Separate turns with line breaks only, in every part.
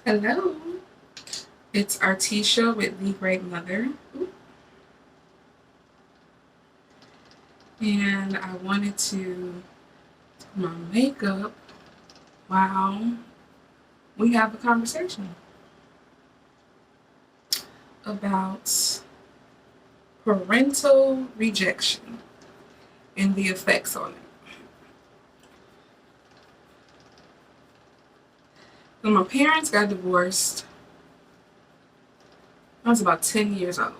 Hello, it's Artisha with The Great Mother, and I wanted to do my makeup while we have a conversation about parental rejection and the effects on it. So my parents got divorced. I was about 10 years old.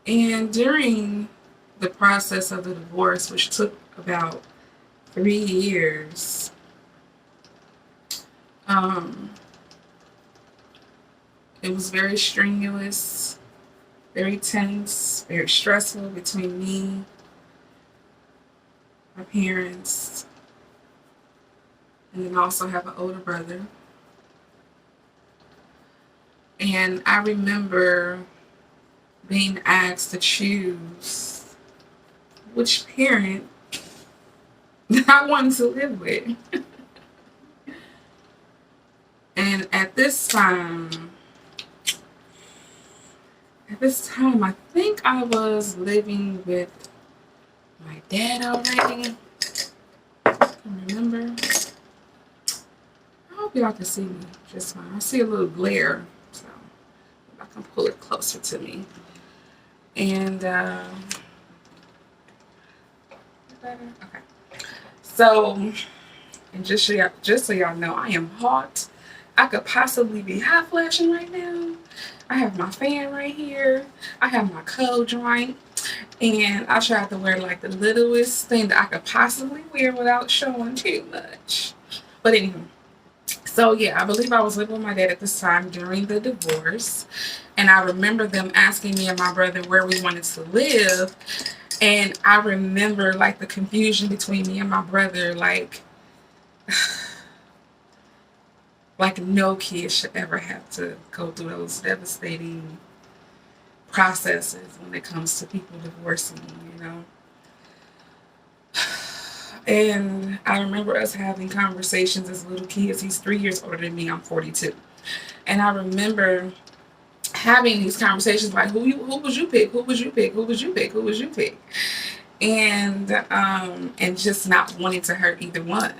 And during the process of the divorce, which took about 3 years, um, it was very strenuous, very tense, very stressful between me, my parents, and then I also have an older brother. And I remember being asked to choose which parent I wanted to live with. And at this time, I think I was living with my dad already. I can remember. I hope y'all can see me just fine. I see a little glare, so if I can pull it closer to me. And okay. So, and just so y'all know, I am hot. I could possibly be hot flashing right now. I have my fan right here. I have my coat joint. And I tried to wear like the littlest thing that I could possibly wear without showing too much. But anyway, so yeah, I believe I was living with my dad at this time during the divorce. And I remember them asking me and my brother where we wanted to live. And I remember like the confusion between me and my brother, like no kid should ever have to go through those devastating processes when it comes to people divorcing, you know. And I remember us having conversations as little kids. He's 3 years older than me. I'm 42. And I remember having these conversations like, who would you pick? Who would you pick? Who would you pick? Who would you pick? And just not wanting to hurt either one.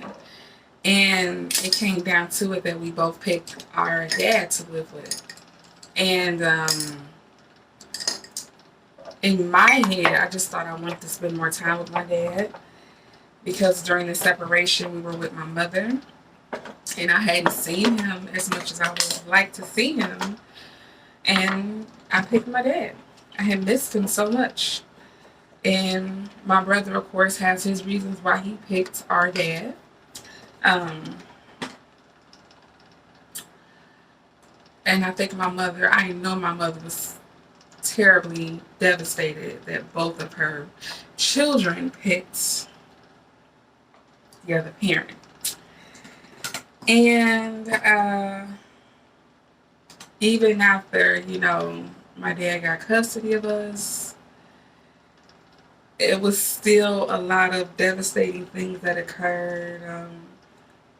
And it came down to it that we both picked our dad to live with. And in my head, I just thought I wanted to spend more time with my dad because during the separation, we were with my mother. And I hadn't seen him as much as I would like to see him. And I picked my dad. I had missed him so much. And my brother, of course, has his reasons why he picked our dad. And I think I know my mother was terribly devastated that both of her children picked the other parent. And even after, my dad got custody of us, it was still a lot of devastating things that occurred.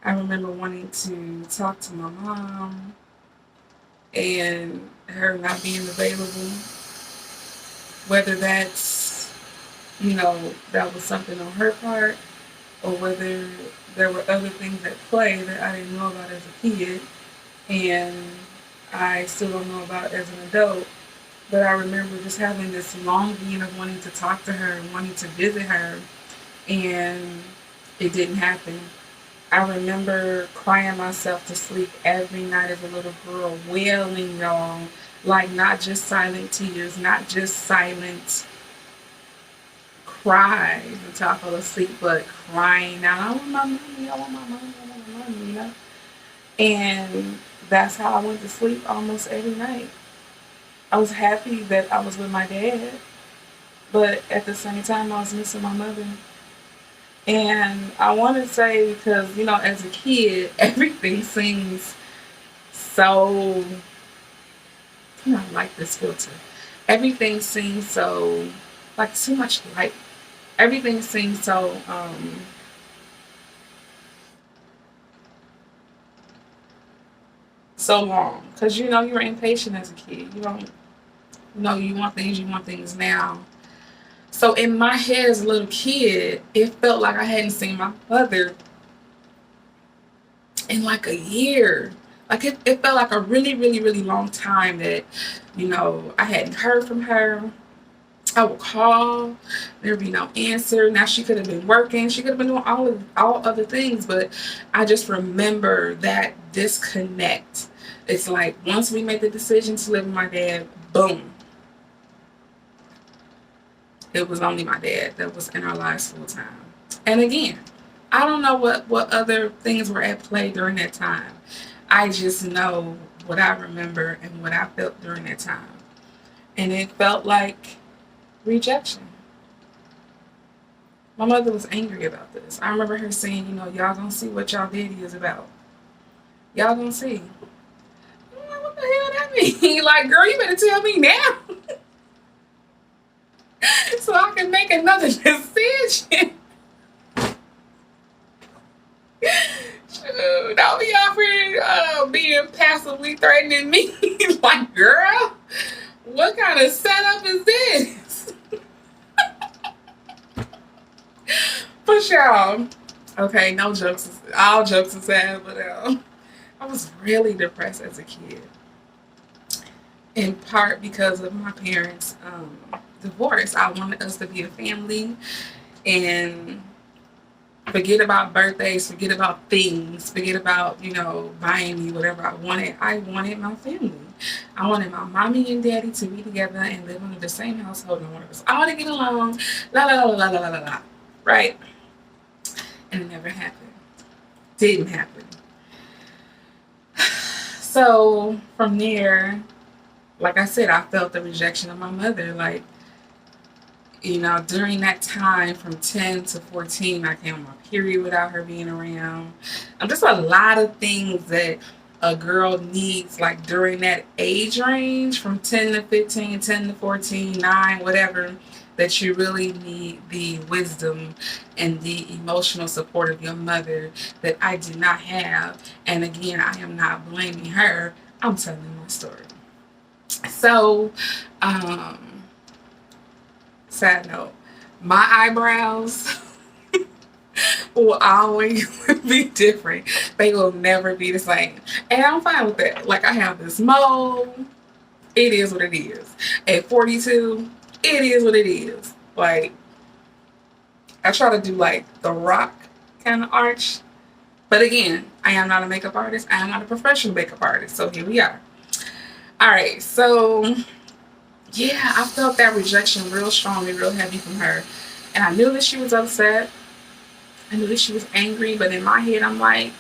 I remember wanting to talk to my mom and her not being available, whether that's, that was something on her part or whether there were other things at play that I didn't know about as a kid and I still don't know about as an adult. But I remember just having this longing of wanting to talk to her and wanting to visit her, and it didn't happen. I remember crying myself to sleep every night as a little girl, wailing, y'all, like not just silent tears, not just silent cries until I fell asleep, but crying out, I want my mommy, I want my mommy, I want my mommy. And that's how I went to sleep almost every night. I was happy that I was with my dad, but at the same time, I was missing my mother. And I want to say, because, as a kid, everything seems so, I like this filter. Everything seems so, like too much light. Everything seems so, so long. Because, you know, you're impatient as a kid. You don't, you know, you want things now. So in my head as a little kid, it felt like I hadn't seen my mother in like a year. Like it felt like a really, really, really long time that, you know, I hadn't heard from her. I would call, there'd be no answer. Now she could have been working, she could have been doing all other things, but I just remember that disconnect. It's like once we made the decision to live with my dad, boom, it was only my dad that was in our lives full time. And again, I don't know what other things were at play during that time. I just know what I remember and what I felt during that time. And it felt like rejection. My mother was angry about this. I remember her saying, you know, y'all gonna see what y'all daddy is about. Y'all gonna see. I'm like, what the hell that mean? Like, girl, you better tell me now. So I can make another decision. Shoot, don't be out here being passively threatening me. Like, girl, what kind of setup is this? For sure. Okay, no jokes. All jokes aside, but I was really depressed as a kid. In part because of my parents' divorce. I wanted us to be a family and forget about birthdays, forget about things, forget about, you know, buying me whatever I wanted. I wanted my family. I wanted my mommy and daddy to be together and live under the same household. I wanted us all to get along. La la la la la la la la. Right? And it never happened. Didn't happen. So from there, like I said, I felt the rejection of my mother. Like, you know, during that time from 10 to 14, I came on my period without her being around. Just a lot of things that a girl needs, like during that age range from 10 to 15, 10 to 14, 9, whatever, that you really need the wisdom and the emotional support of your mother that I did not have. And again, I am not blaming her. I'm telling my story. So, side note, my eyebrows will always be different. They will never be the same. And I'm fine with that. Like, I have this mole. It is what it is. At 42, it is what it is. Like, I try to do like the rock kind of arch. But again, I am not a makeup artist. I am not a professional makeup artist. So here we are. All right. So yeah, I felt that rejection real strongly, real heavy from her. And I knew that she was upset. I knew that she was angry. But in my head, I'm like,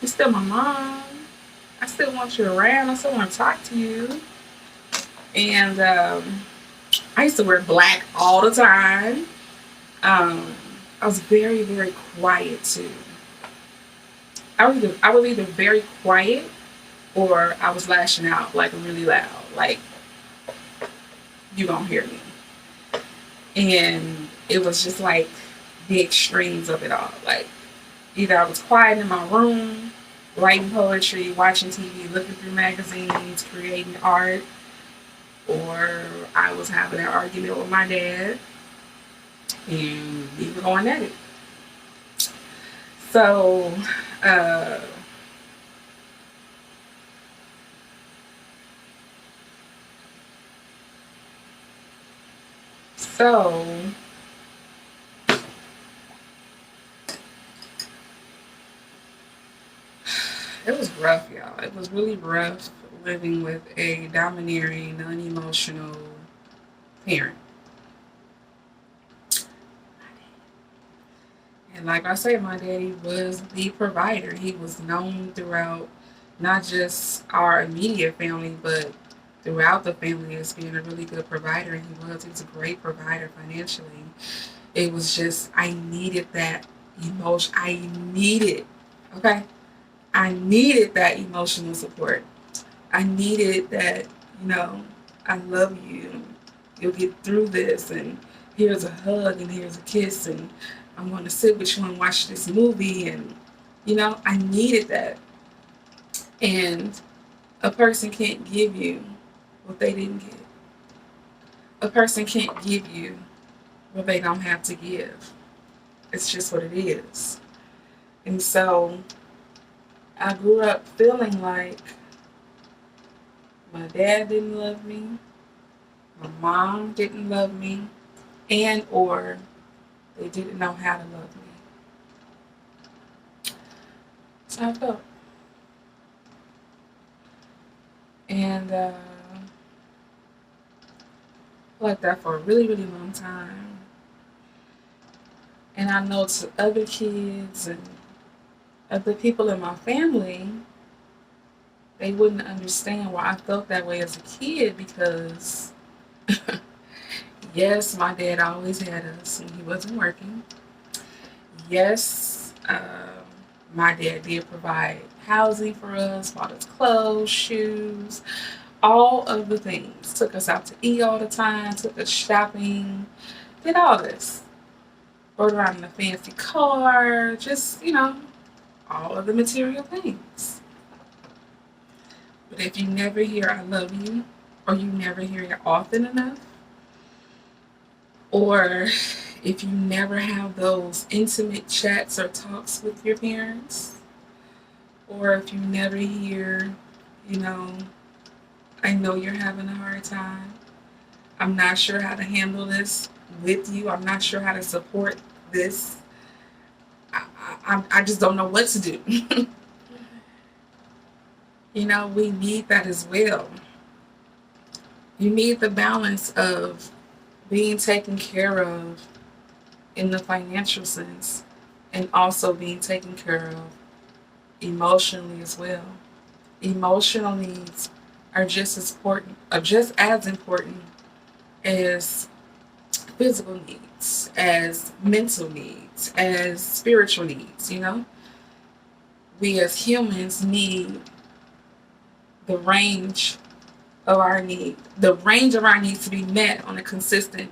you're still my mom. I still want you around. I still want to talk to you. And I used to wear black all the time. I was very, very quiet too. I was either very quiet or I was lashing out like really loud. Like, you don't hear me. And it was just like the extremes of it all. Like, either I was quiet in my room, writing poetry, watching TV, looking through magazines, creating art, or I was having an argument with my dad and we were going at it. So, so it was rough, y'all. It was really rough living with a domineering, unemotional parent. And like I said, my daddy was the provider. He was known throughout not just our immediate family, but throughout the family as being a really good provider. And he was a great provider financially. It was just, I needed that emotion. Okay? I needed that emotional support. I needed that, you know, I love you. You'll get through this. And here's a hug and here's a kiss. And I'm going to sit with you and watch this movie. And, you know, I needed that. And A person can't give you what they didn't get. A person can't give you what they don't have to give. It's just what it is. And so I grew up feeling like my dad didn't love me, my mom didn't love me, and or they didn't know how to love me. So I felt. And like that for a really, really long time. And I know to other kids and other people in my family, they wouldn't understand why I felt that way as a kid because, yes, my dad always had us when he wasn't working. Yes, my dad did provide housing for us, bought us clothes, shoes, all of the things. Took us out to eat all the time, took us shopping, did all this. Rode around in a fancy car, just, all of the material things. But if you never hear I love you, or you never hear it often enough, or if you never have those intimate chats or talks with your parents, or if you never hear, you know, I know you're having a hard time. I'm not sure how to handle this with you. I'm not sure how to support this. I just don't know what to do. We need that as well. You need the balance of being taken care of in the financial sense and also being taken care of emotionally as well. Emotional needs are just as important as physical needs, as mental needs, as spiritual needs, We as humans need the range the range of our needs to be met on a consistent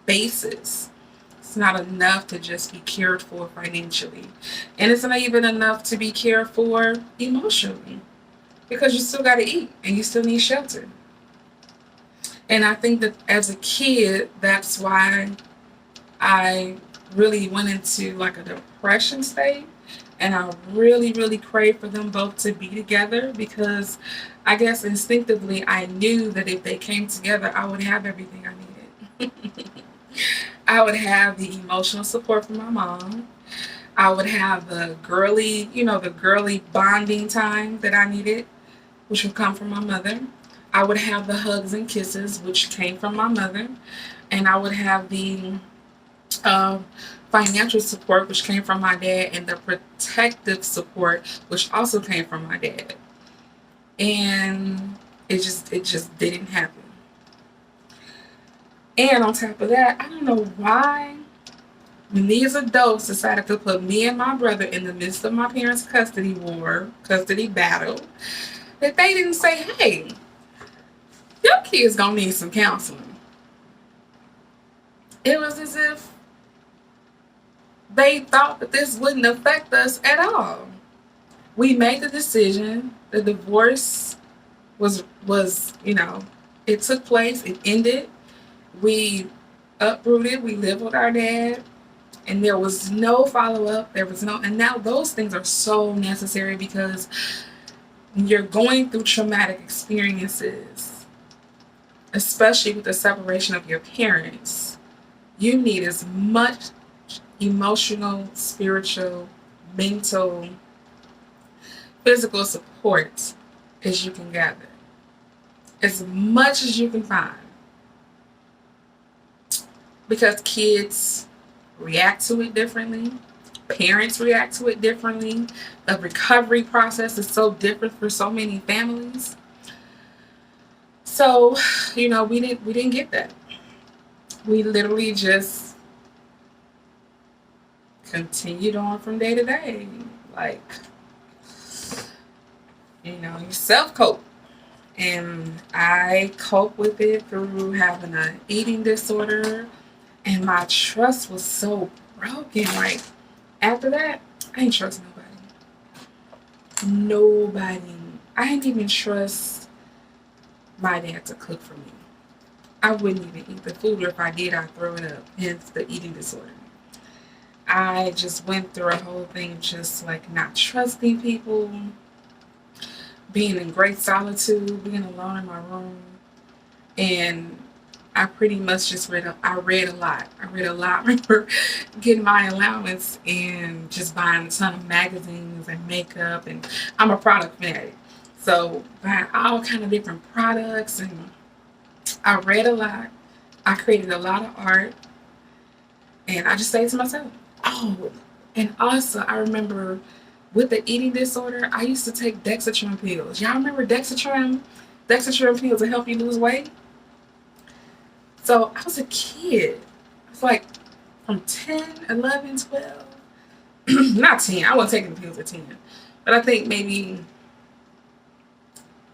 basis. It's not enough to just be cared for financially. And it's not even enough to be cared for emotionally. Because you still got to eat and you still need shelter. And I think that as a kid, that's why I really went into like a depression state. And I really, really prayed for them both to be together because I guess instinctively I knew that if they came together, I would have everything I needed. I would have the emotional support from my mom. I would have the girly bonding time that I needed, which would come from my mother. I would have the hugs and kisses, which came from my mother. And I would have the financial support, which came from my dad, and the protective support, which also came from my dad. And it just didn't happen. And on top of that, I don't know why when these adults decided to put me and my brother in the midst of my parents' custody battle, that they didn't say, hey, your kid's gonna need some counseling. It was as if they thought that this wouldn't affect us at all. We made the decision. The divorce was it took place. It ended. We uprooted. We lived with our dad. And there was no follow-up. And now those things are so necessary because you're going through traumatic experiences, especially with the separation of your parents. You need as much emotional, spiritual, mental, physical support as you can gather. As much as you can find. Because kids react to it differently. Parents react to it differently. The recovery process is so different for so many families. So, we didn't get that. We literally just continued on from day to day. Like, you self-cope. And I cope with it through having an eating disorder. And my trust was so broken. Like, after that, I ain't trust nobody. Nobody. I didn't even trust my dad to cook for me. I wouldn't even eat the food, or if I did, I'd throw it up. Hence the eating disorder. I just went through a whole thing, just like not trusting people, being in great solitude, being alone in my room, and I pretty much just I read a lot. I read a lot. I remember getting my allowance and just buying a ton of magazines and makeup, and I'm a product fanatic, so buying all kind of different products, and I read a lot. I created a lot of art, and I just say to myself, oh, and also I remember with the eating disorder, I used to take Dexatron pills. Y'all remember Dexatron? Dexatron pills to help you lose weight? So I was a kid. It's like from 10, 11, 12. Not 10. I wasn't taking the pills at 10. But I think maybe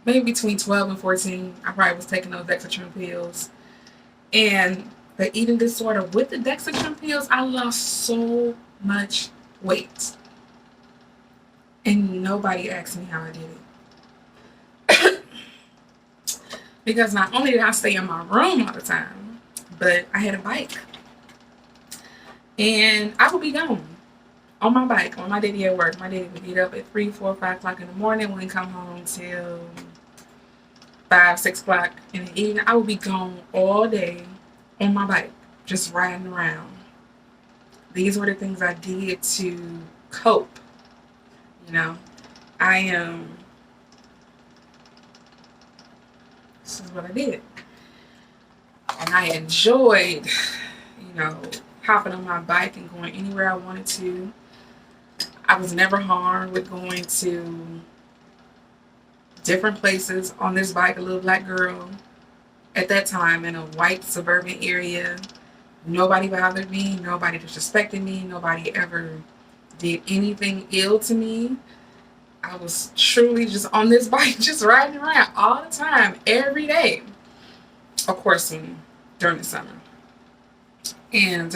between 12 and 14, I probably was taking those Dexatron pills. And the eating disorder with the Dexatron pills, I lost so much weight. And nobody asked me how I did it. Because not only did I stay in my room all the time, but I had a bike. And I would be gone on my bike when my daddy at work. My daddy would get up at 3, 4, 5 o'clock in the morning, wouldn't come home till 5, 6 o'clock in the evening. I would be gone all day on my bike, just riding around. These were the things I did to cope. You know, this is what I did. And I enjoyed, hopping on my bike and going anywhere I wanted to. I was never harmed with going to different places on this bike, a little black girl at that time in a white suburban area. Nobody bothered me. Nobody disrespected me. Nobody ever did anything ill to me. I was truly just on this bike, just riding around all the time, every day. Of course, during the summer. And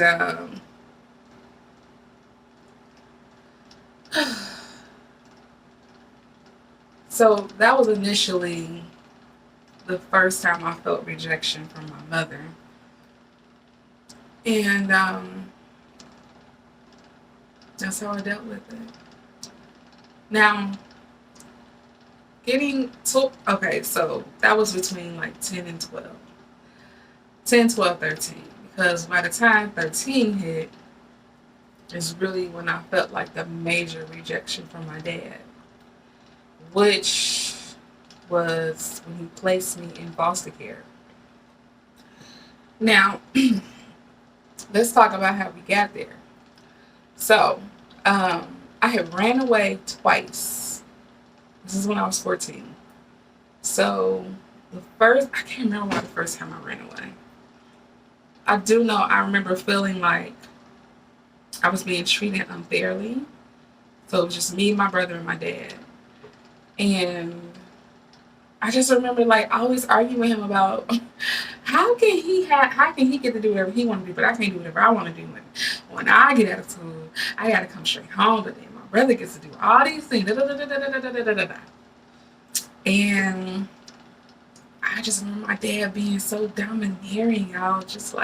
so that was initially the first time I felt rejection from my mother. And that's how I dealt with it. Now, okay, so that was between like 10 and 12. 10, 12, 13. Because by the time 13 hit, is really when I felt like the major rejection from my dad, which was when he placed me in foster care. Now, let's talk about how we got there. So, I had ran away twice. This is when I was 14. So, I can't remember why the first time I ran away. I do know I remember feeling like I was being treated unfairly. So it was just me, my brother, and my dad. And I just remember always arguing with him about how can he get to do whatever he want to do, but I can't do whatever I want to do. When I get out of school, I gotta come straight home, but then my brother gets to do all these things. And I just remember my dad being so domineering, y'all, just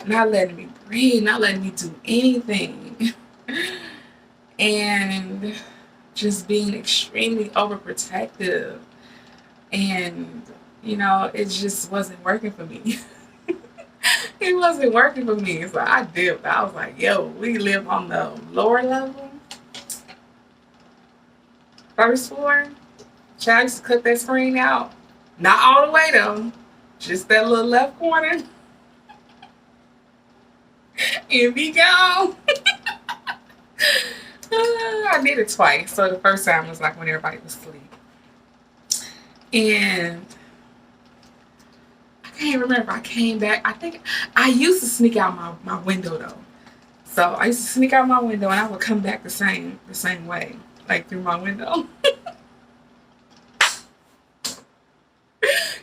not letting me breathe, not letting me do anything. And just being extremely overprotective. And, it just wasn't working for me. It wasn't working for me. So I dipped. I was like, yo, we live on the lower level. First floor. Child used to cut that screen out. Not all the way though. Just that little left corner. And be gone. I did it twice. So the first time was when everybody was asleep. And I can't remember. I came back. I think I used to sneak out my window though. So I used to sneak out my window and I would come back the same way. Through my window.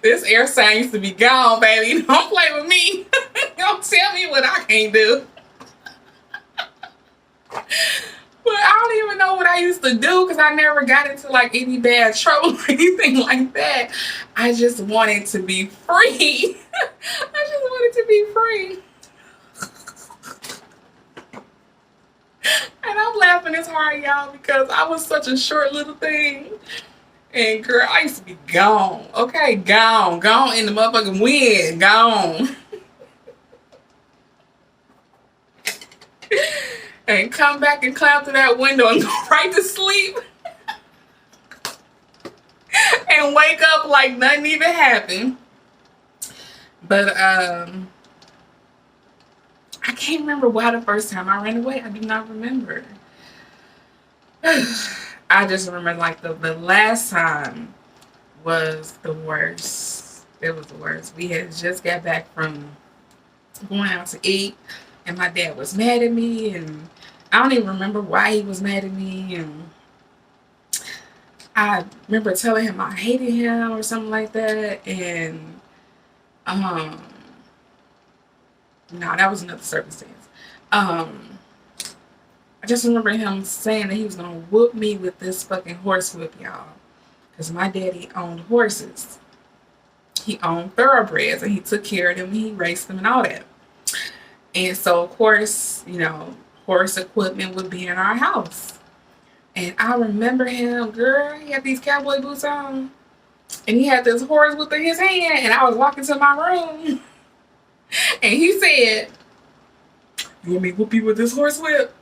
This air sign used to be gone, baby. Don't play with me. Don't tell me what I can't do. But I don't even know what I used to do because I never got into like any bad trouble or anything like that. I just wanted to be free. I just wanted to be free. And I'm laughing as hard, y'all, because I was such a short little thing. And girl, I used to be gone. Okay, gone in the motherfucking wind, gone. And come back and climb through that window and go right to sleep. And wake up like nothing even happened. But I can't remember why the first time I ran away. I do not remember. I just remember like the last time was the worst. It was the worst. We had just got back from going out to eat, and my dad was mad at me, and I don't even remember why he was mad at me. And I remember telling him I hated him or something like that. And no, that was another circumstance. I just remember him saying that he was gonna whoop me with this fucking horse whip, y'all. Because my daddy owned horses. He owned thoroughbreds, and he took care of them, and he raced them and all that. And so, of course, you know, horse equipment would be in our house. And I remember him, girl, he had these cowboy boots on, and he had this horse whip in his hand, and I was walking to my room, and he said, "You want me to whoop you with this horse whip?"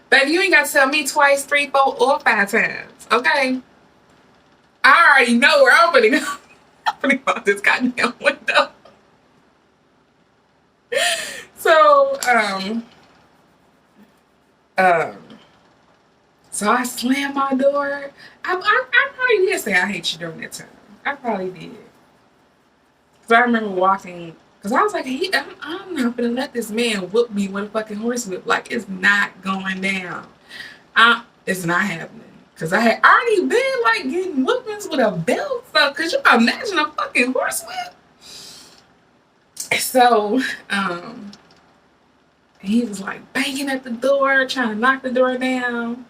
Baby, you ain't got to tell me twice, 3, 4, or 5 times, okay? I already know where I'm putting go. I'm putting out this goddamn window. So, so I slammed my door. I probably did say I hate you during that time. I probably did. So I remember walking, because I was like, I'm not gonna let this man whoop me with a fucking horse whip. Like, it's not going down. It's not happening. Because I had already been, like, getting whoopings with a belt. So, could you imagine a fucking horse whip? So, he was, like, banging at the door, trying to knock the door down.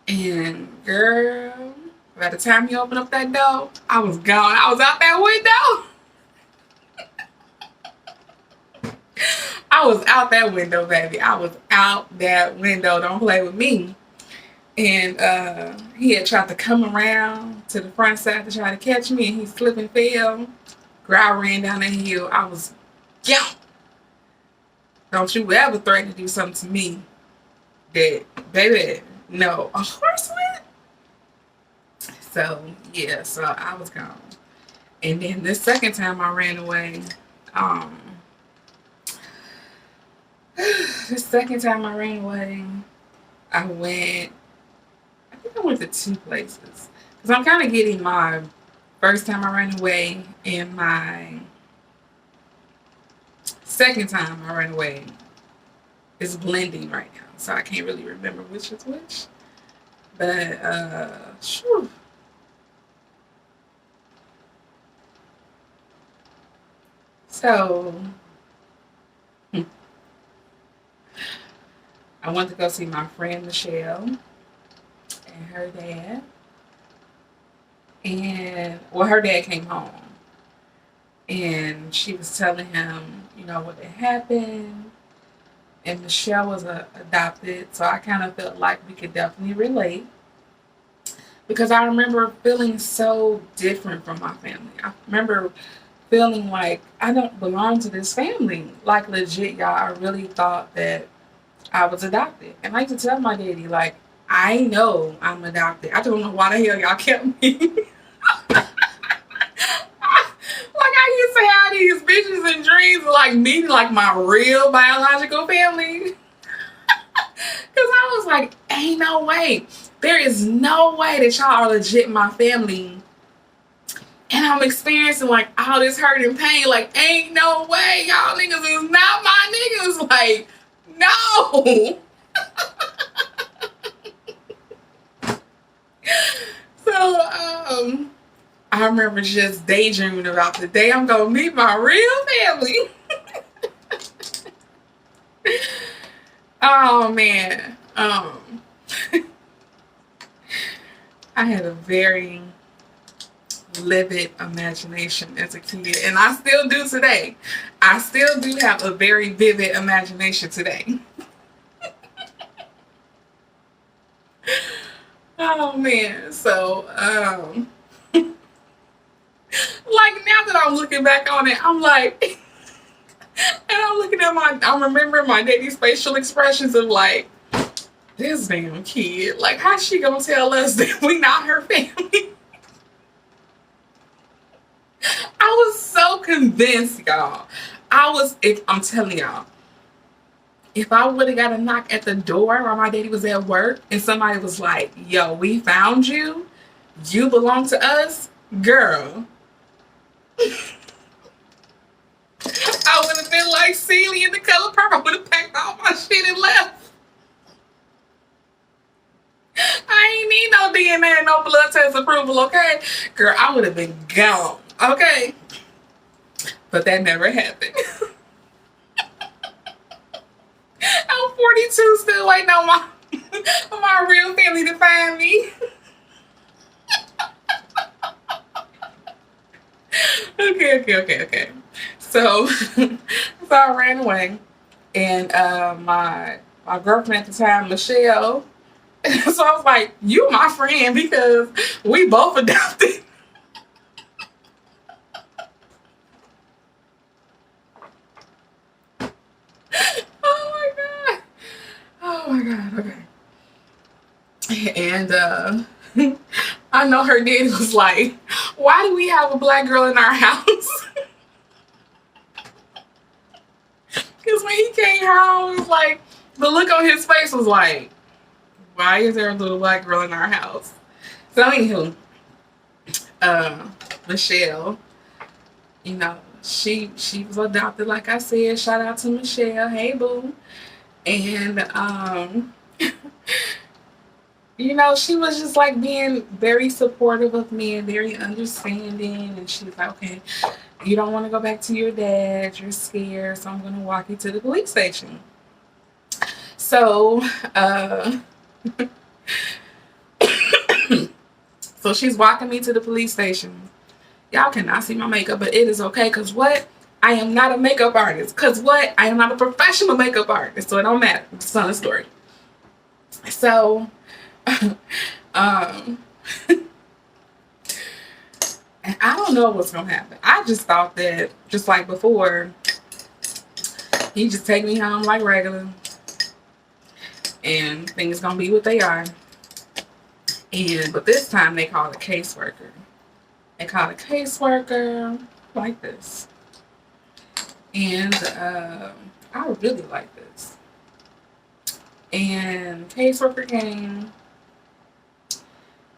And, girl, by the time he opened up that door, I was gone. I was out that window. I was out that window, baby. I was out that window. Don't play with me. And he had tried to come around to the front side to try to catch me, and he slipped and fell. Girl, I ran down that hill. I was, yeah. Don't you ever threaten to do something to me that, baby, no. A horse whip? So, yeah, so I was gone. And then the second time I ran away, I went to 2 places. Because I'm kind of getting my first time I ran away and my second time I ran away is blending right now. So I can't really remember which is which. But, sure. So, I went to go see my friend Michelle and her dad. And, well, her dad came home. And she was telling him, you know, what had happened. And Michelle was adopted. So I kind of felt like we could definitely relate. Because I remember feeling so different from my family. I remember feeling like I don't belong to this family. Like, legit, y'all, I really thought that I was adopted. And I used to tell my daddy, like, I know I'm adopted. I don't know why the hell y'all kept me. Like, I used to have these visions and dreams of, like, meeting, like, my real biological family. Because I was like, ain't no way. There is no way that y'all are legit my family. And I'm experiencing, like, all this hurt and pain. Like, ain't no way. Y'all niggas is not my niggas. Like, no. So, I remember just daydreaming about the day I'm going to meet my real family. Oh, man. Um, I had a very livid imagination as a kid, and I still do today. I still do have a very vivid imagination today. Oh man, so like now that I'm looking back on it, I'm like, and I'm looking at I'm remembering my daddy's facial expressions of like, this damn kid, like how's she gonna tell us that we not her family? I was so convinced, y'all. I'm telling y'all, if I would have got a knock at the door while my daddy was at work and somebody was like, yo, we found you, you belong to us, girl, I would have been like Celie in The Color Purple. I would have packed all my shit and left. I ain't need no DNA and no blood test approval, okay? Girl, I would have been gone, okay? But that never happened. I'm 42, still waiting on my real family to find me. Okay. So I ran away, and my girlfriend at the time, Michelle. So I was like, "You my friend because we both adopted." Oh my god. Okay. And I know her daddy was like, "Why do we have a black girl in our house?" Because when he came home, it was like the look on his face was like, why is there a little black girl in our house? So anywho, Michelle, you know, she was adopted, like I said. Shout out to Michelle. Hey boo. And you know, she was just like being very supportive of me and very understanding. And she was like, okay, you don't want to go back to your dad, you're scared, so I'm gonna walk you to the police station. So so she's walking me to the police station. Y'all cannot see my makeup, but it is okay, because what? I am not a makeup artist. Because what? I am not a professional makeup artist, so it don't matter. It's another story. So, and I don't know what's going to happen. I just thought that, just like before, he just take me home like regular, and things going to be what they are. But this time they called a caseworker. They called a caseworker like this. And I really like this. And caseworker came,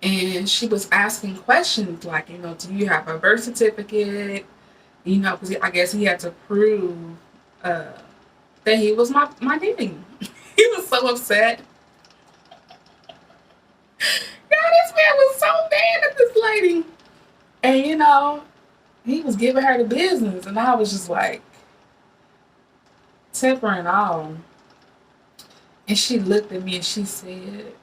and she was asking questions like, you know, do you have a birth certificate? You know, because I guess he had to prove that he was my daddy. He was so upset. God, this man was so mad at this lady. And, you know, he was giving her the business. And I was just like, tempering all. And she looked at me and she said,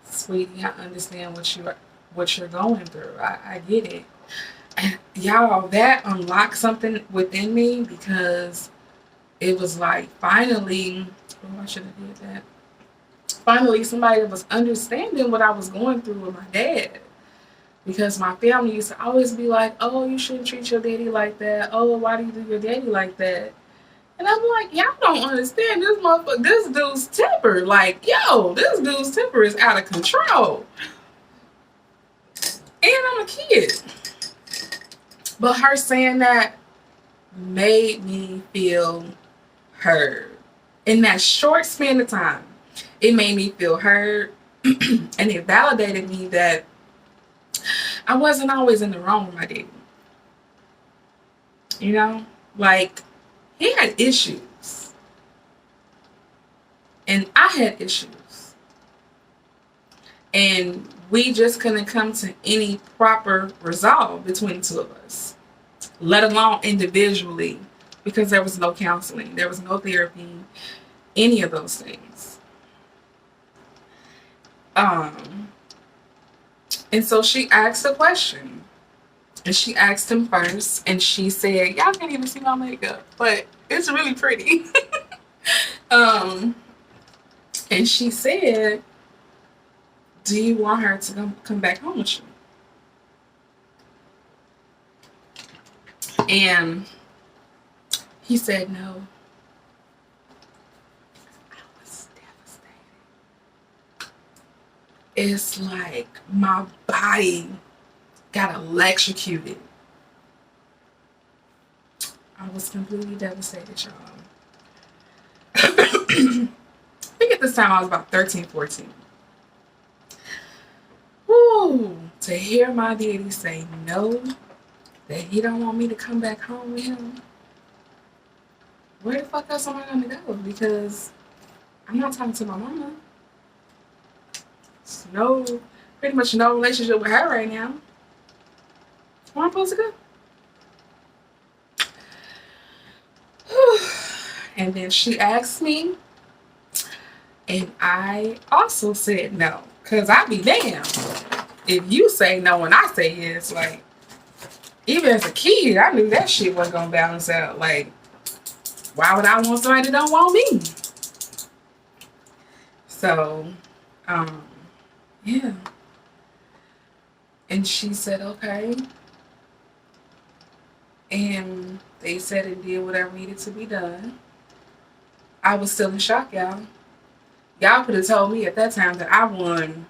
sweetie, I understand what you're going through. I get it. And y'all, that unlocked something within me, because it was like, finally, oh, I should have did that. Finally, somebody that was understanding what I was going through with my dad. Because my family used to always be like, oh, you shouldn't treat your daddy like that. Oh, why do you do your daddy like that? And I'm like, y'all don't understand this motherfucker. This dude's temper. Like, yo, this dude's temper is out of control. And I'm a kid. But her saying that made me feel heard. In that short span of time, it made me feel heard. And it validated me that I wasn't always in the wrong with my daddy. You know? Like, he had issues. And I had issues. And we just couldn't come to any proper resolve between the two of us, let alone individually, because there was no counseling, there was no therapy, any of those things. Um, and so she asked a question. And she asked him first, and she said, "Y'all can't even see my makeup, but it's really pretty." um, and she said, "Do you want her to come back home with you?" And he said no. I was devastated. It's like my body got electrocuted. I was completely devastated, y'all. I think at this time I was about 13, 14. Woo! To hear my daddy say no, that he don't want me to come back home with him, where the fuck else am I gonna go? Because I'm not talking to my mama. It's pretty much no relationship with her right now. Where am I supposed to go? And then she asked me, and I also said no. Cause I be damned if you say no and I say yes. Like, even as a kid, I knew that shit wasn't gonna balance out. Like, why would I want somebody that don't want me? So, yeah. And she said, okay. And they said and did whatever needed to be done. I was still in shock, y'all. Y'all could have told me at that time that I won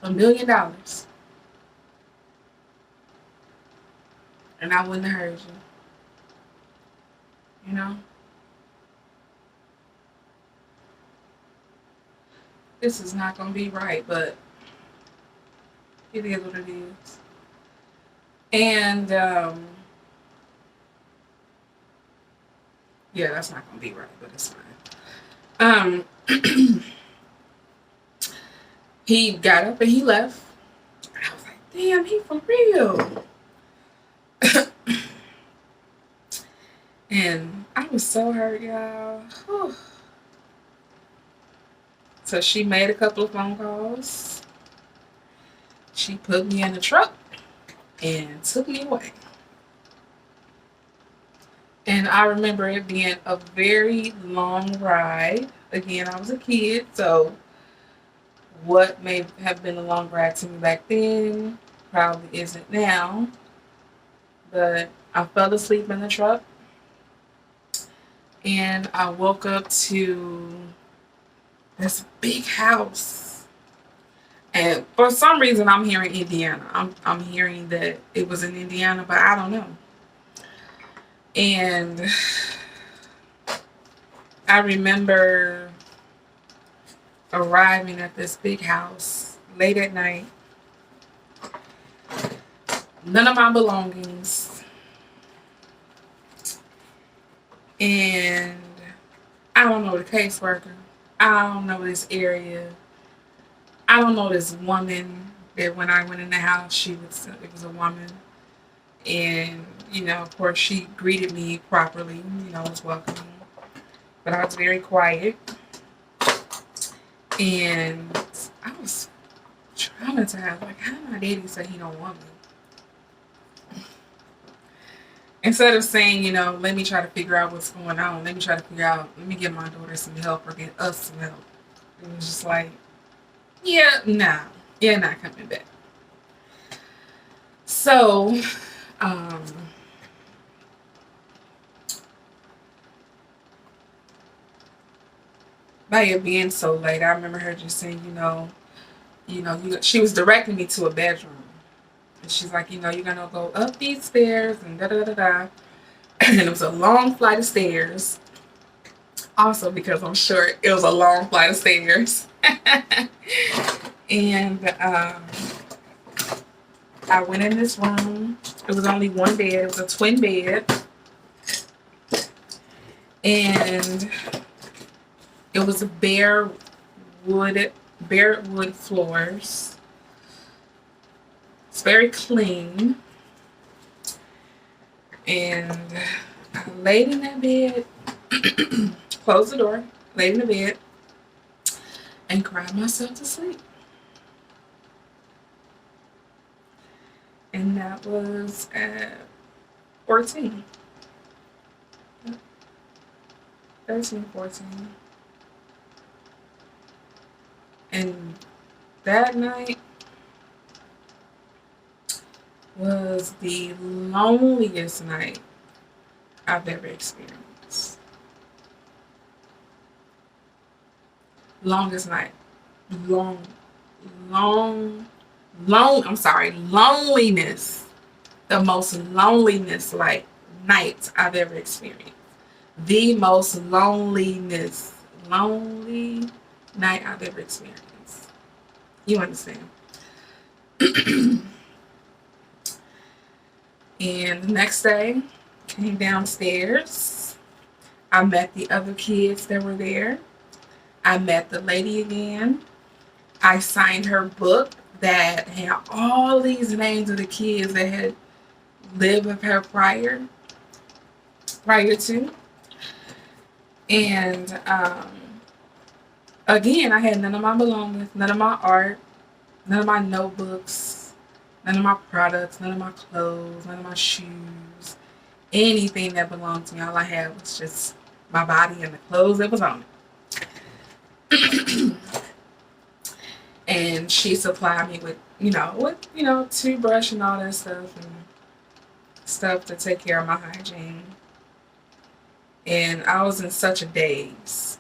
$1 million. And I wouldn't have heard you. You know? This is not going to be right, but it is what it is. And, yeah, that's not going to be right, but it's fine. He got up and he left. And I was like, damn, he for real. And I was so hurt, y'all. Whew. So she made a couple of phone calls. She put me in the truck and took me away. And I remember it being a very long ride. Again, I was a kid, so what may have been a long ride to me back then probably isn't now. But I fell asleep in the truck. And I woke up to this big house. And for some reason, I'm hearing Indiana. I'm hearing that it was in Indiana, but I don't know. And I remember arriving at this big house late at night. None of my belongings. And I don't know the caseworker. I don't know this area. I don't know this woman that when I went in the house, it was a woman. And, you know, of course, she greeted me properly, you know, was welcoming. But I was very quiet. And I was traumatized. Like, how did my daddy say he don't want me? Instead of saying, you know, let me try to figure out what's going on. Let me get my daughter some help or get us some help. It was just like, yeah, nah. You're not coming back. So, by it being so late, I remember her just saying, she was directing me to a bedroom. And she's like, you're gonna go up these stairs and da da da da. And it was a long flight of stairs. Also, because I'm short, it was a long flight of stairs. And I went in this room. It was only one bed. It was a twin bed. And it was bare wood floors. It's very clean. And I laid in that bed, closed the door, laid in the bed, and cried myself to sleep. And that was at 14, 13, 14. And that night was the loneliest night I've ever experienced. Longest night. Long, I'm sorry, loneliness. The most loneliness like night I've ever experienced. The most lonely night I've ever experienced. You understand? And the next day, came downstairs. I met the other kids that were there. I met the lady again. I signed her book that had all these names of the kids that had lived with her prior to. And again, I had none of my belongings, none of my art, none of my notebooks, none of my products, none of my clothes, none of my shoes, anything that belonged to me. All I had was just my body and the clothes that was on it. And she supplied me with, toothbrush and all that stuff and stuff to take care of my hygiene. And I was in such a daze.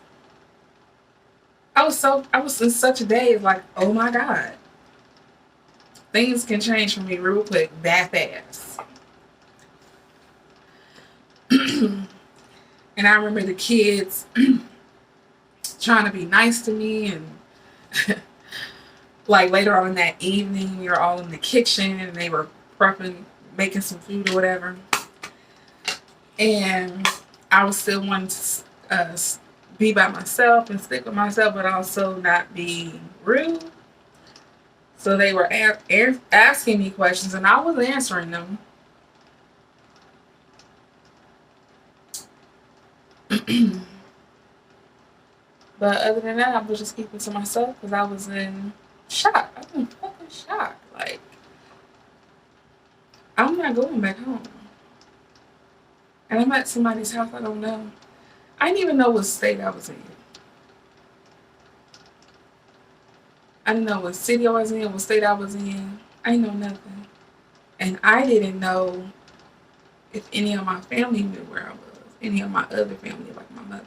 I was in such a daze, like, oh my God. Things can change for me real quick, that fast. And I remember the kids trying to be nice to me, and like later on in that evening, we were all in the kitchen and they were prepping, making some food or whatever. And I was still wanting to be by myself and stick with myself, but also not be rude. So they were asking me questions, and I was answering them. But other than that, I was just keeping to myself because I was in shock. I was in fucking shock. Like, I'm not going back home. And I'm at somebody's house I don't know. I didn't even know what state I was in. I didn't know what city I was in, what state I was in. I didn't know nothing. And I didn't know if any of my family knew where I was. Any of my other family, like my mother.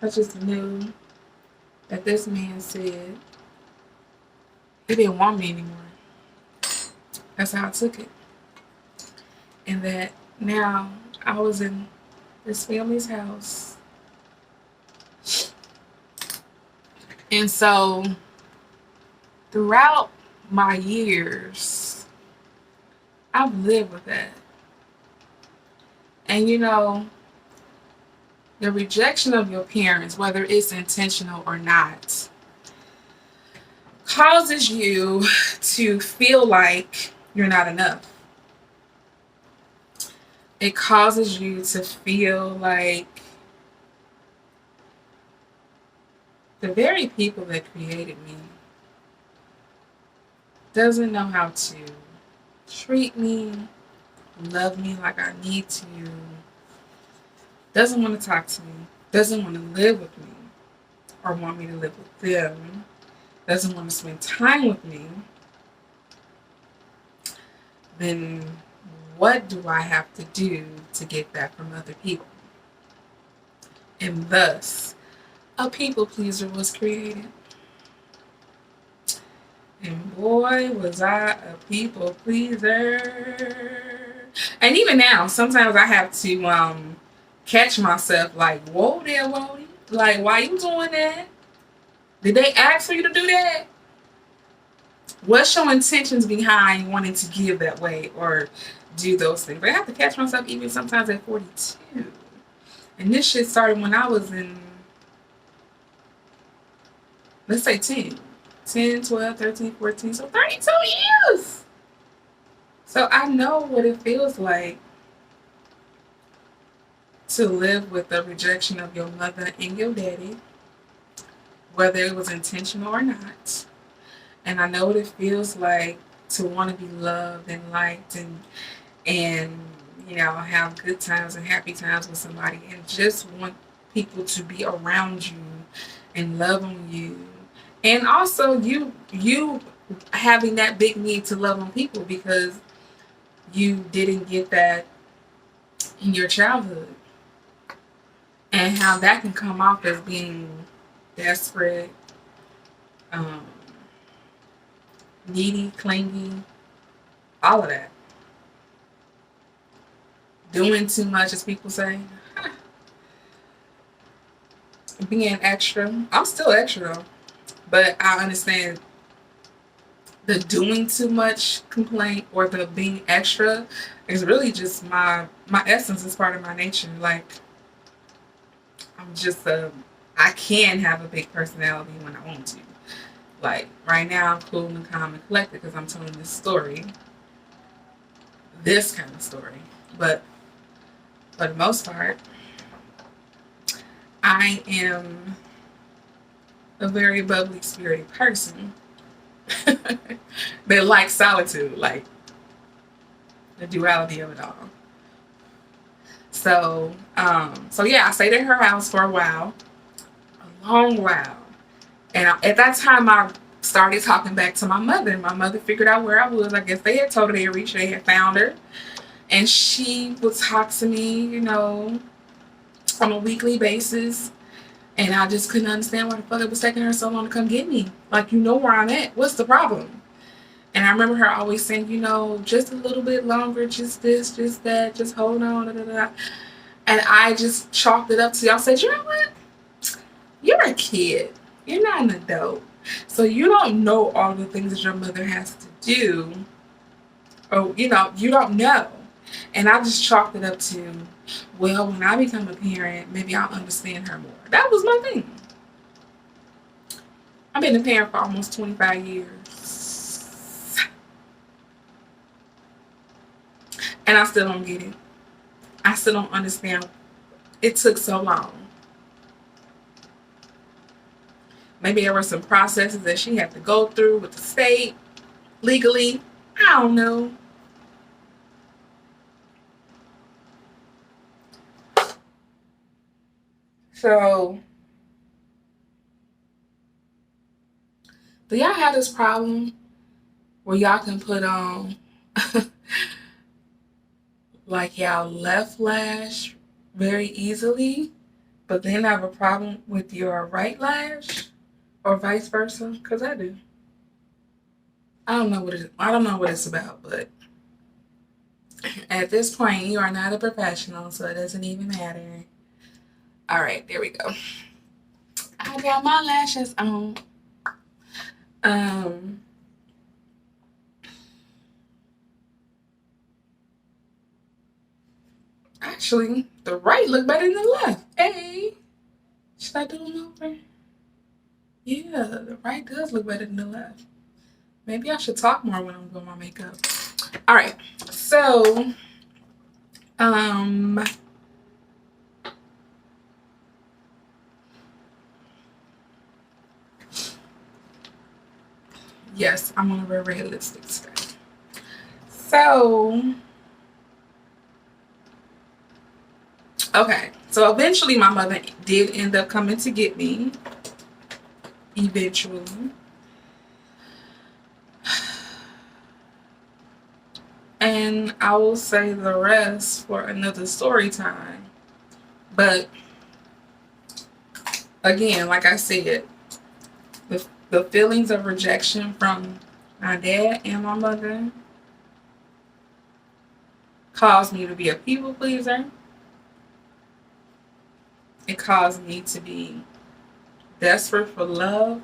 I just knew that this man said he didn't want me anymore. That's how I took it. And that now I was in this family's house. And so throughout my years, I've lived with that. And the rejection of your parents, whether it's intentional or not, causes you to feel like you're not enough. It causes you to feel like the very people that created me doesn't know how to treat me, love me like I need to, doesn't want to talk to me, doesn't want to live with me or want me to live with them, doesn't want to spend time with me, then what do I have to do to get that from other people? And thus, a people pleaser was created. And boy, was I a people pleaser. And even now, sometimes I have to catch myself like, whoa there, Wody. Like, why you doing that? Did they ask for you to do that? What's your intentions behind wanting to give that way or do those things? But I have to catch myself even sometimes at 42. And this shit started when I was in, let's say 10, 12, 13, 14, so 32 years. So I know what it feels like to live with the rejection of your mother and your daddy. whether it was intentional or not. And I know what it feels like to want to be loved and liked and have good times and happy times with somebody and just want people to be around you and love on you. And also you having that big need to love on people because you didn't get that in your childhood. And how that can come off as being desperate, um, needy, clingy, all of that. Doing too much, as people say. Being extra. I'm still extra though. But I understand the doing too much complaint or the being extra is really just my essence is part of my nature. Like I'm just I can have a big personality when I want to. Like right now I'm cool and calm and collected because I'm telling this kind of story. But for the most part, I am a very bubbly spirited person that likes solitude, like the duality of it all. So yeah, I stayed at her house for a while, a long while. And at that time, I started talking back to my mother. My mother figured out where I was. I guess they had told her they had reached, they had found her. And she would talk to me, on a weekly basis. And I just couldn't understand why the fuck it was taking her so long to come get me. Like, you know where I'm at. What's the problem? And I remember her always saying, just a little bit longer, just this, just that, just hold on, da, da, da. And I just chalked it up to y'all. Said, you know what? You're a kid. You're not an adult. So you don't know all the things that your mother has to do. Or, you don't know. And I just chalked it up to, well, when I become a parent, maybe I'll understand her more. That was my thing. I've been a parent for almost 25 years. And I still don't get it. I still don't understand. It took so long. Maybe there were some processes that she had to go through with the state, legally. I don't know. So, do y'all have this problem where y'all can put on like y'all left lash very easily, but then have a problem with your right lash, or vice versa? Because I do. I don't know what it's about, but at this point, you are not a professional, so it doesn't even matter. All right, there we go. I got my lashes on. Actually, the right look better than the left. Hey, should I do them over? Yeah, the right does look better than the left. Maybe I should talk more when I'm doing my makeup. All right, so, yes, I'm gonna wear red lipstick today. So, okay, so eventually my mother did end up coming to get me. Eventually. And I will say the rest for another story time. But again, like I said, the feelings of rejection from my dad and my mother caused me to be a people pleaser. It caused me to be desperate for love.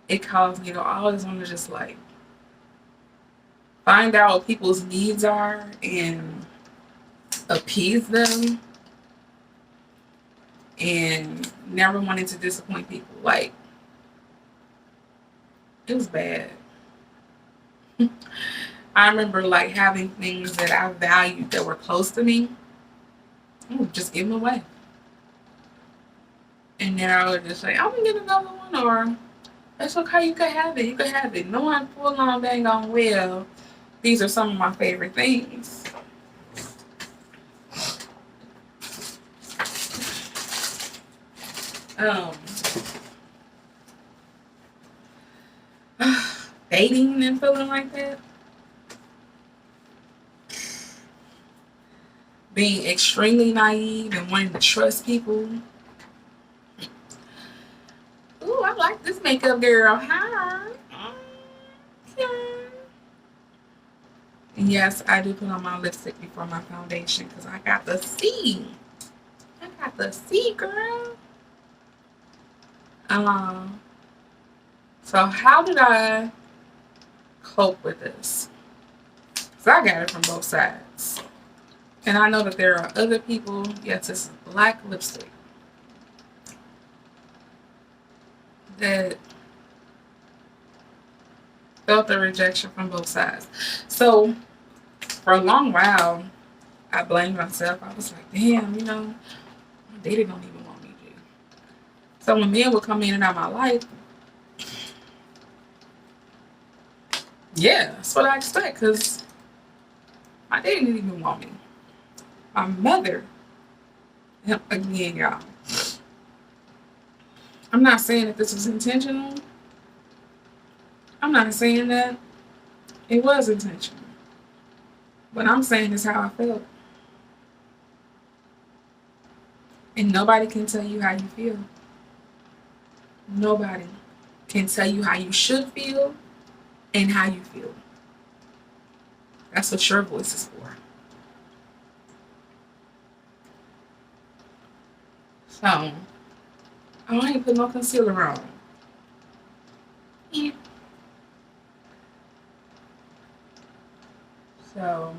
It caused me to always want to just like find out what people's needs are and appease them, and never wanted to disappoint people. Like, it was bad. I remember like having things that I valued that were close to me. I would just give them away. And then I would just say, I'm gonna get another one, or it's okay, you can have it, you can have it. No one full on dang on well. These are some of my favorite things. Um, Dating and feeling like that. Being extremely naive and wanting to trust people. Ooh, I like this makeup girl. Hi. Okay. And yes, I do put on my lipstick before my foundation because I got the C. I got the C, girl. Um, so how did I cope with this? Because I got it from both sides. And I know that there are other people, yes, it's black lipstick, that felt the rejection from both sides. So for a long while, I blamed myself. I was like, damn, my daddy don't even want me to. So when men would come in and out of my life, yeah, that's what I expect, because my daddy didn't even want me. My mother, again, y'all, I'm not saying that this was intentional. I'm not saying that it was intentional. What I'm saying is how I felt. And nobody can tell you how you feel. Nobody can tell you how you should feel and how you feel. That's what your voice is for. So, I ain't put no concealer on. Yeah. So,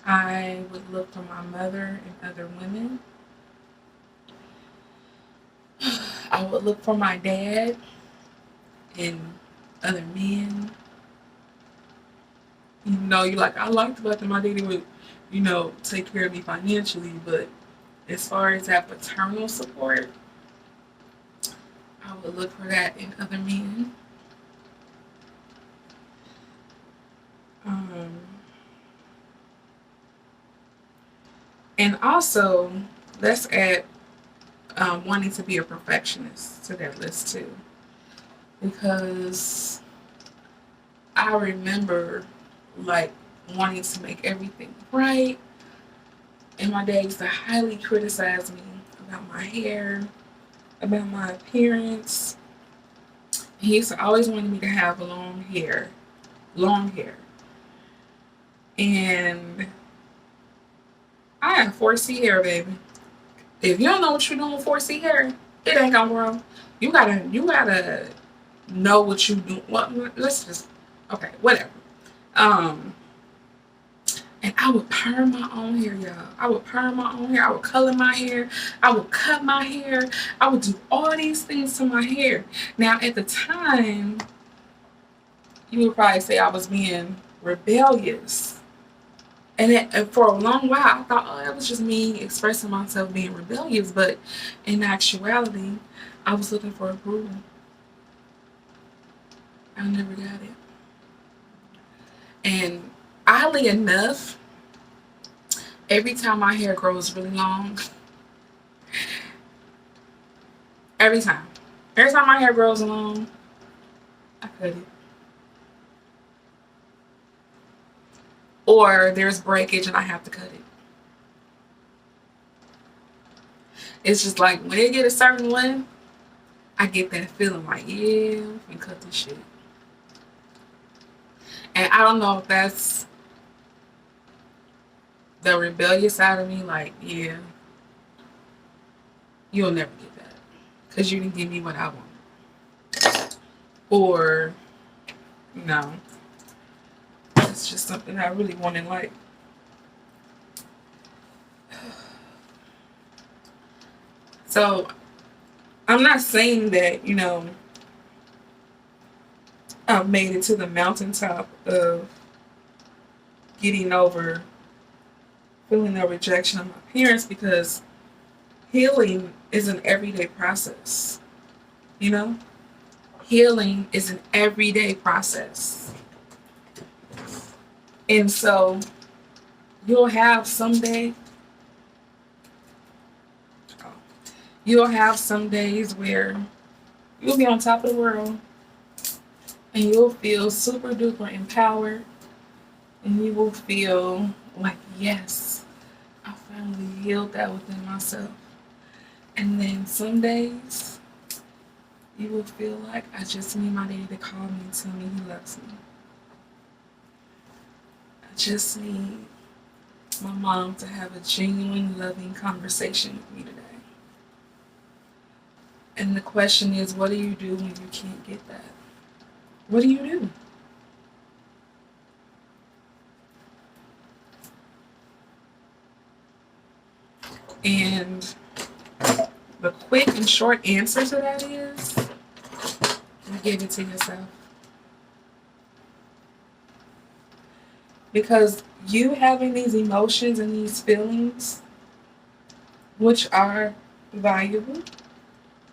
I would look for my mother and other women. I would look for my dad and other men. You like, I liked the fact that my daddy would, take care of me financially, but as far as that paternal support, I would look for that in other men. Um, and also, let's add wanting to be a perfectionist to that list too. Because I remember like wanting to make everything right. And my dad used to highly criticize me about my hair, about my appearance. He used to always want me to have long hair. Long hair. And I have 4C hair, baby. If you don't know what you're doing with 4C hair, it ain't gonna grow. You gotta know what you do. Well, let's just okay, whatever. Um, and I would perm my own hair, y'all. I would perm my own hair. I would color my hair. I would cut my hair. I would do all these things to my hair. Now, at the time, you would probably say I was being rebellious. And for a long while, I thought, oh, it was just me expressing myself being rebellious. But in actuality, I was looking for approval. I never got it. And oddly enough, every time my hair grows really long, every time my hair grows long, I cut it. Or there's breakage and I have to cut it. It's just like when it get a certain one, I get that feeling like, yeah, we can cut this shit. And I don't know if that's the rebellious side of me, like, yeah, you'll never get that. Because you didn't give me what I want. Or, no, it's just something I really want in life. So, I'm not saying that, I've made it to the mountaintop of getting over feeling the rejection of my parents, because healing is an everyday process. You know? Healing is an everyday process. And so you'll have someday, you'll have some days where you'll be on top of the world and you'll feel super duper empowered, and you will feel like, yes, I finally healed that within myself. And then some days you will feel like, I just need my daddy to call me and tell me he loves me. I just need my mom to have a genuine, loving conversation with me today. And the question is, what do you do when you can't get that? What do you do? And the quick and short answer to that is, you give it to yourself. Because you having these emotions and these feelings, which are valuable,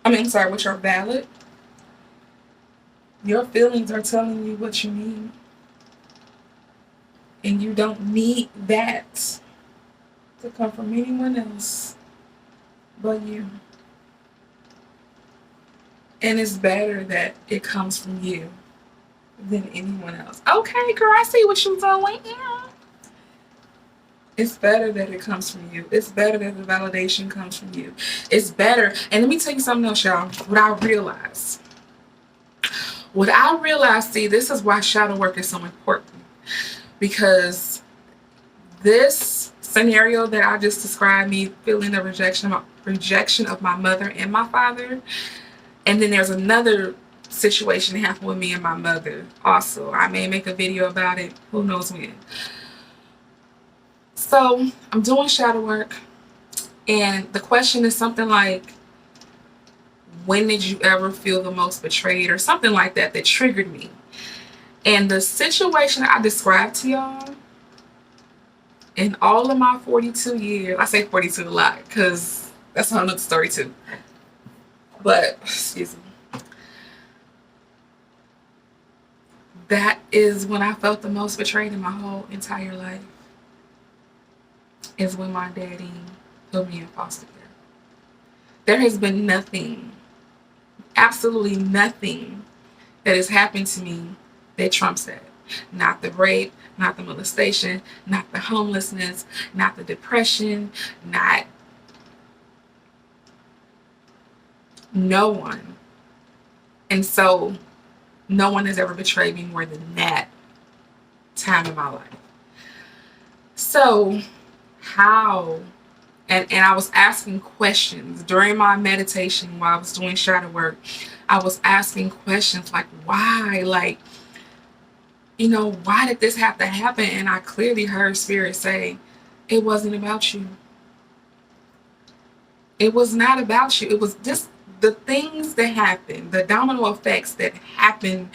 which are valid, your feelings are telling you what you need. And you don't need that to come from anyone else but you. And it's better that it comes from you than anyone else. Okay, girl, I see what you're doing. It's better that it comes from you. It's better that the validation comes from you. It's better. And let me tell you something else, y'all. What I realized, see, this is why shadow work is so important. Because this scenario that I just described, me feeling the rejection of my mother and my father, and then there's another situation that happened with me and my mother also. I may make a video about it. Who knows when. So I'm doing shadow work, and the question is something like, when did you ever feel the most betrayed, or something like that triggered me. And the situation I described to y'all, in all of my 42 years, I say 42 a lot because that's another story too. But, excuse me. That is when I felt the most betrayed in my whole entire life. Is when my daddy put me in foster care. There has been nothing, absolutely nothing, that has happened to me that trumps that. Not the rape, not the molestation, not the homelessness, not the depression, not no one. And so no one has ever betrayed me more than that time in my life. So how, and I was asking questions during my meditation while I was doing shadow work. I was asking questions like, why? Like, you know, why did this have to happen? And I clearly heard Spirit say, it wasn't about you. It was not about you. It was just the things that happened, the domino effects that happened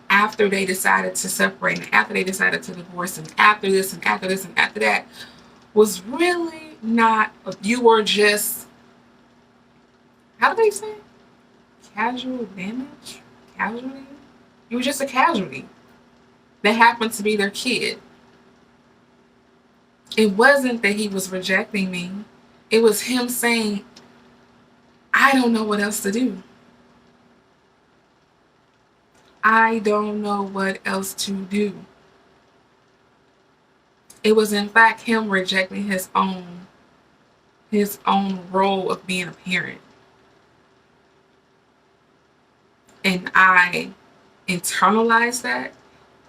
after they decided to separate, and after they decided to divorce, and after this, and after this, and after that, was really not, you were just, how do they say it? Casual damage? Casualty? You were just a casualty that happened to be their kid. It wasn't that he was rejecting me. It was him saying, I don't know what else to do. I don't know what else to do. It was in fact him rejecting his own role of being a parent. And I internalized that,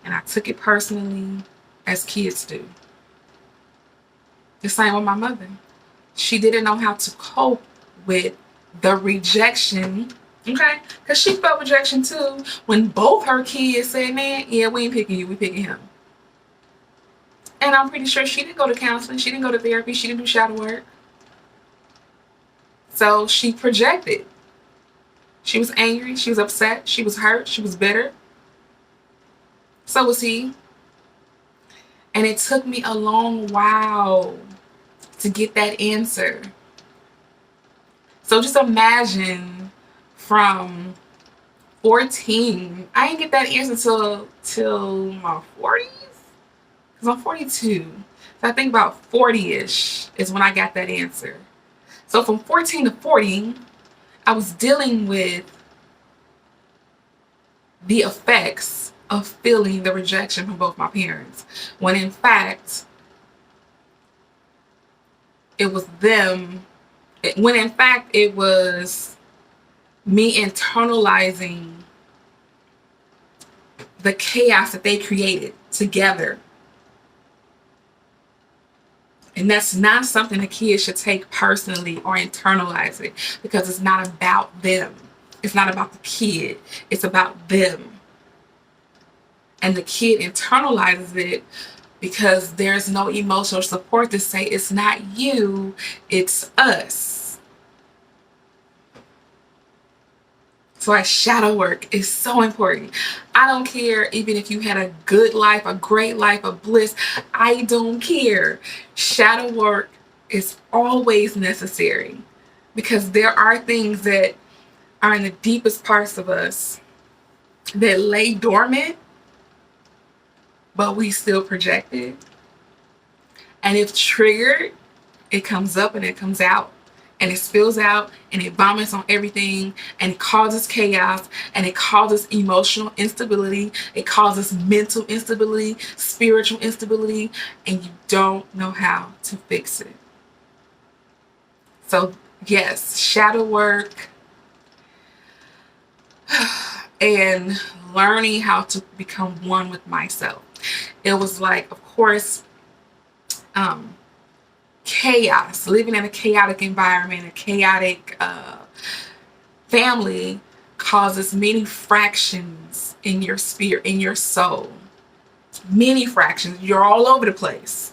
and I took it personally, as kids do. The same with my mother. She didn't know how to cope with the rejection, okay? Because she felt rejection too when both her kids said, man, yeah, we ain't picking you, we picking him. And I'm pretty sure she didn't go to counseling, she didn't go to therapy, she didn't do shadow work. So she projected. She was angry, she was upset, she was hurt, she was bitter. So was he. And it took me a long while to get that answer. So just imagine from 14, I didn't get that answer till my 40s, because I'm 42. So I think about 40-ish is when I got that answer. So from 14 to 40, I was dealing with the effects of feeling the rejection from both my parents, when in fact it was them, when in fact it was me internalizing the chaos that they created together. And that's not something a kid should take personally or internalize it, because it's not about them. It's not about the kid. It's about them. And the kid internalizes it because there's no emotional support to say, it's not you, it's us. So that shadow work is so important. I don't care even if you had a good life, a great life, a bliss. I don't care. Shadow work is always necessary, because there are things that are in the deepest parts of us that lay dormant, but we still project it. And if triggered, it comes up and it comes out. And it spills out and it vomits on everything, and it causes chaos, and it causes emotional instability. It causes mental instability, spiritual instability, and you don't know how to fix it. So yes, shadow work and learning how to become one with myself. It was like, of course, chaos, living in a chaotic environment, a chaotic family causes many fractions in your spirit, in your soul. Many fractions. You're all over the place.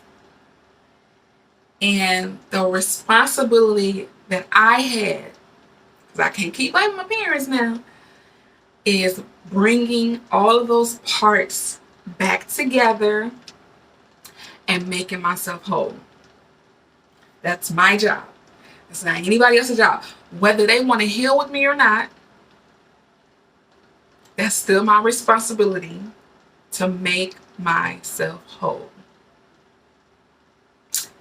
And the responsibility that I had, because I can't keep blaming my parents now, is bringing all of those parts back together and making myself whole. That's my job. It's not anybody else's job. Whether they want to heal with me or not, that's still my responsibility to make myself whole.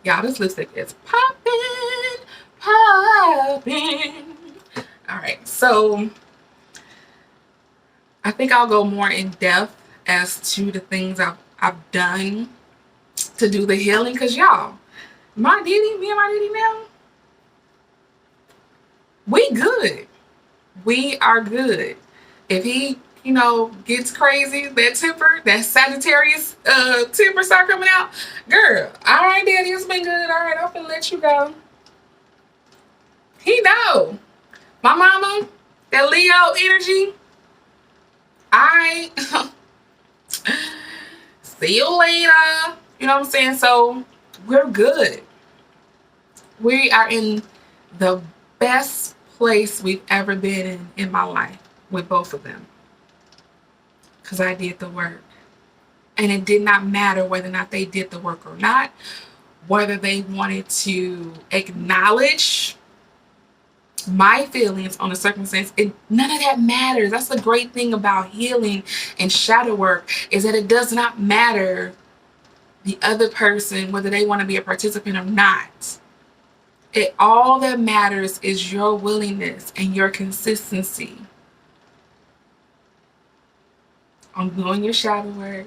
Y'all, this lipstick is popping, popping. All right, so I think I'll go more in depth as to the things I've done to do the healing, because y'all, me and my Diddy now, we good. We are good. If he, gets crazy, that temper, that Sagittarius temper start coming out, girl, all right, Daddy, it's been good. All right, I'm finna let you go. He know. My mama, that Leo energy, I see you later. You know what I'm saying? So we're good. We are in the best place we've ever been in my life with both of them, because I did the work. And it did not matter whether or not they did the work or not, whether they wanted to acknowledge my feelings on a circumstance. None of that matters. That's the great thing about healing and shadow work, is that it does not matter the other person, whether they want to be a participant or not. All that matters is your willingness and your consistency on doing your shadow work,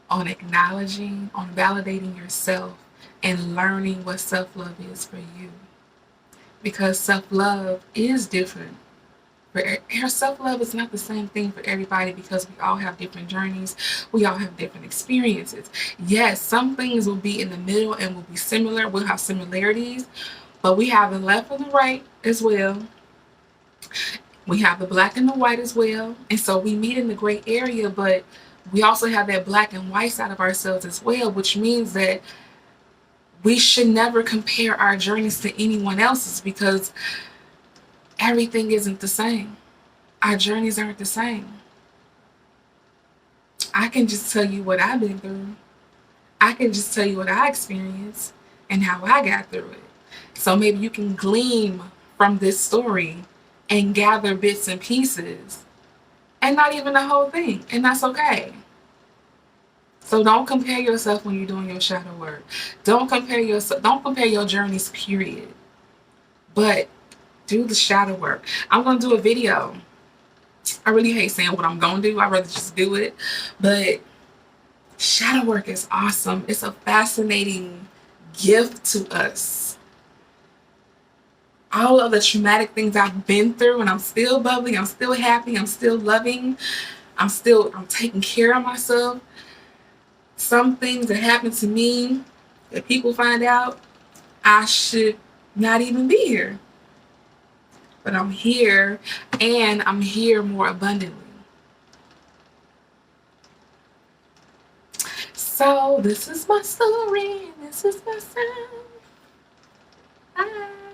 on acknowledging, on validating yourself, and learning what self-love is for you. Because self-love is different. Self-love is not the same thing for everybody, because we all have different journeys. We all have different experiences. Yes, some things will be in the middle and will be similar. We'll have similarities, but we have the left and the right as well. We have the black and the white as well. And so we meet in the gray area, but we also have that black and white side of ourselves as well, which means that we should never compare our journeys to anyone else's, because everything isn't the same. Our journeys aren't the same. I can just tell you what I've been through. I can just tell you what I experienced. and how I got through it. So maybe you can glean from this story and gather bits and pieces and not even the whole thing. And that's okay. So don't compare yourself when you're doing your shadow work. Don't compare your journeys, period. But do the shadow work. I'm gonna do a video. I really hate saying what I'm gonna do. I'd rather just do it. But shadow work is awesome. It's a fascinating gift to us. All of the traumatic things I've been through, and I'm still bubbly, I'm still happy, I'm still loving, I'm taking care of myself. Some things that happen to me that people find out, I should not even be here. But I'm here, and I'm here more abundantly. So this is my story, this is my sound. Bye.